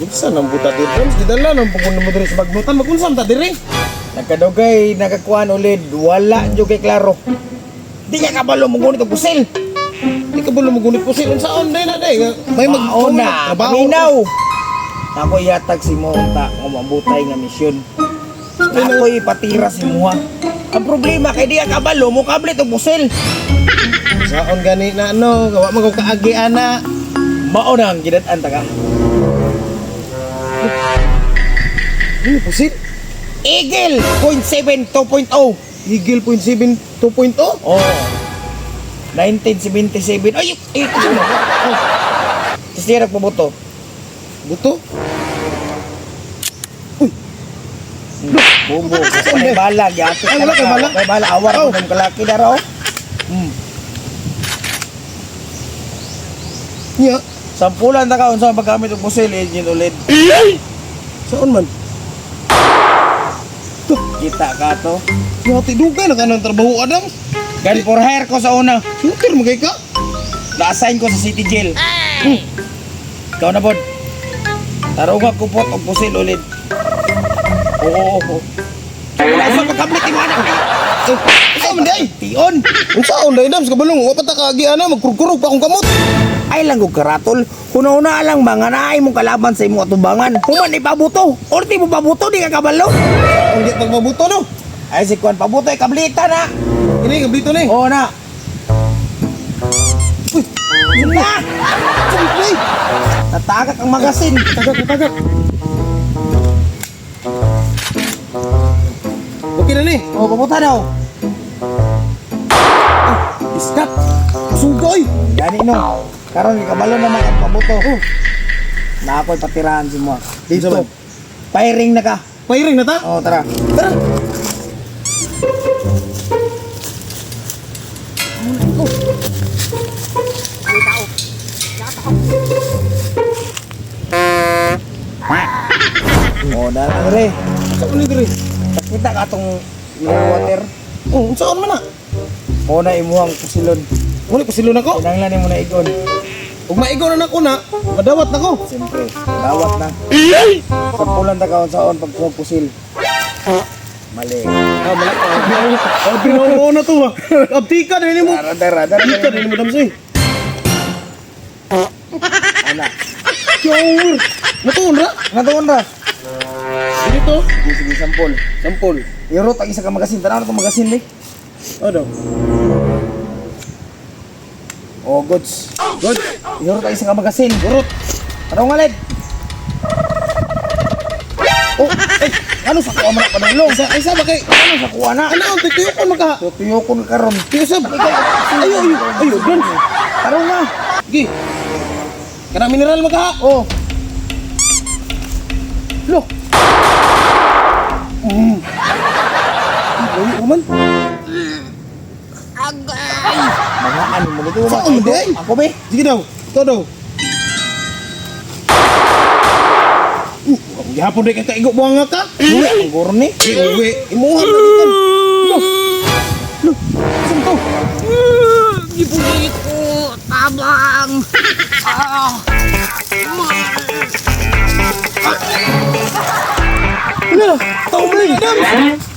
Unsa nang buta diri? Gidala nang pugon mo diri sa bagnutan, magunsam ta diri. Nagkadugay, nagkakuan ulit, wala dyo kay klaro. Di ka kabalo mo gunit og pusil. Di ka bulo mo gunit pusil unsaon day na day. May Mauna, paminaw. Ako yatag si mo unta nga mabutay nga misyon. Ako ipatira si Muha. Ang problema kay di ka kabalo mo kablit og pusil. Saon gani na ano, gawa mo ko kaagi ana. Mao na ang gidad-an ta ka. Ano pusil? Eagle 0.7 2.0. Eagle 0.7 2.0. Oh. 1977. Ay, ito na. Oh. Tapos niya nagpabuto. Buto. Bubo. Kasi may bala. Gati Ay, wala kay bala? May bala. Awar ko ng kalaki na raw. Nya, Sampulan na ka. Unsa ang paggamit ng pusil. Engine ulit. saon man? Kita ka to. Yati dugay na kanang trabaho adam. Gan for hire ko sa una. Shooter mo kay ka. Na-assign ko sa City Jail. Ikaw na, Bod. Tarunga ko po og pusil ulit. Oo. Wala sa pagkablit mo anak. Unsa man day? Tion. Unsaon day dam sa kabalong wa pa ta kaagi ana magkurkurog pa akong kamot. Ay lang kong karatol. Kuna-una lang ba nga naay mong kalaban sa imong atubangan. Human ipabuto. Orti mo pabuto, di ka kabalo. Ang di pagmabuto no. Ay si Kwan pabuto ay kablita na. Ini gablito ni. Oo na. Uy, Yun na. siyempre. Natagak ang magasin. Tagak. Okay na ni. O, pabuta daw. Iskat. Sugoy. Gani no. Karon kabalo naman ang pabuto. Na ako'y patirahan si mo. Dito. Dito. Firing na ka. Pairing na ta. O, tara. Tara. O, dara re. Saan ni diri? Kita ka atong water. Oh, saan man na? Mo na imuhang pusilon. Muli ko silon ako. Kinanglan mo na igon. Ug maigo na nako na, madawat nako. Siyempre, dawat na. Sampulan ta kaon saon pag pusil. Mali. Ah, malak. Ah, binawo na to ha. Abtika na ni mo. Dara. Abtika na ni mo damsi. Ana. Yower. Matuon ra. Ngatuon ra. Dito. Sige, sampol. Sampol. Iro tag isa ka magasin. Tanaw ko magasin ni. Ano? Oh, goods. Good. Iro tag isa ka magasin. Gurot. Ano nga led? Oh, eh, ano sa kuha man panulong? Ay sa ba kay? Ano sa kuha na? Ano ang titiyo ko maka? Tutuyo ko na karon. Tiyo sab. Ayo, gan. Karon na. Gi. Kana mineral maka. Oh, Lo. Ay, uman. mga ano mo dito. Saan mo, day? Ako be. Sige daw. Ito daw. Gihapon rin kay kaigo buang nga ka. Uwi ang guro ni. Uwi. Imuhan na dito. Lo. Lo. Saan to? Gipulit ko, tabang. Ano? Tao mo rin, Adam.